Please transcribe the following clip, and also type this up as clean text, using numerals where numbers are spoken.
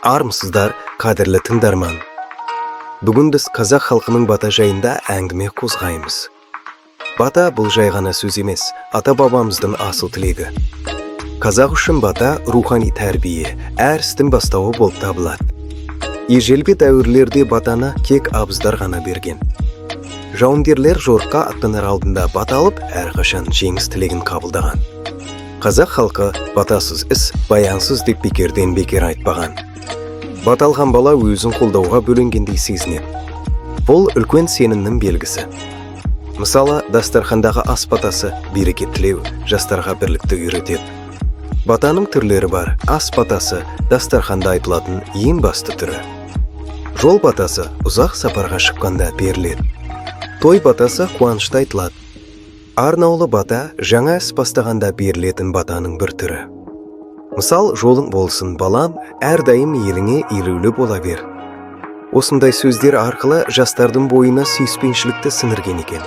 Армысыздар, қадірлі тыңдарман. Бүгін біз қазақ халқының бата жайында әңгіме қозғаймыз. Бата бұл жай ғана сөз емес, ата-бабамыздың асыл тілегі. Қазақ үшін бата рухани тәрбие, әр істің бастауы болып табылады. Ежелгі дәуірлерде батаны кек абыздар ғана берген. Жауынгерлер жорыққа аттанар алдында бата алып, әрқашан жеңіс тілегін қабылдаған. Қазақ халқы батасыз іс, баянсыз деп бекерден бекер айтпаған. Бата алған бала өзін қолдауға бөленгендей сезінеді. Бұл үлкен сенімнің белгісі. Мысалы, дастархандағы ас батасы береке тілеу, жастарға бірлікті үйретеді. Батаның түрлері бар. Ас батасы дастарханда айтылатын ең басты түрі. Жол батасы ұзақ сапарға шыққанда беріледі. Той батасы қуанышта айтылады. Арнаулы бата жаңа іс бастағанда берілетін батаның бір түрі. Мысал, жолың болсын балам, әрдайым еліңе елеулі бола бер. Осындай сөздер арқылы жастардың бойына сүйіспеншілікті сіңірген екен.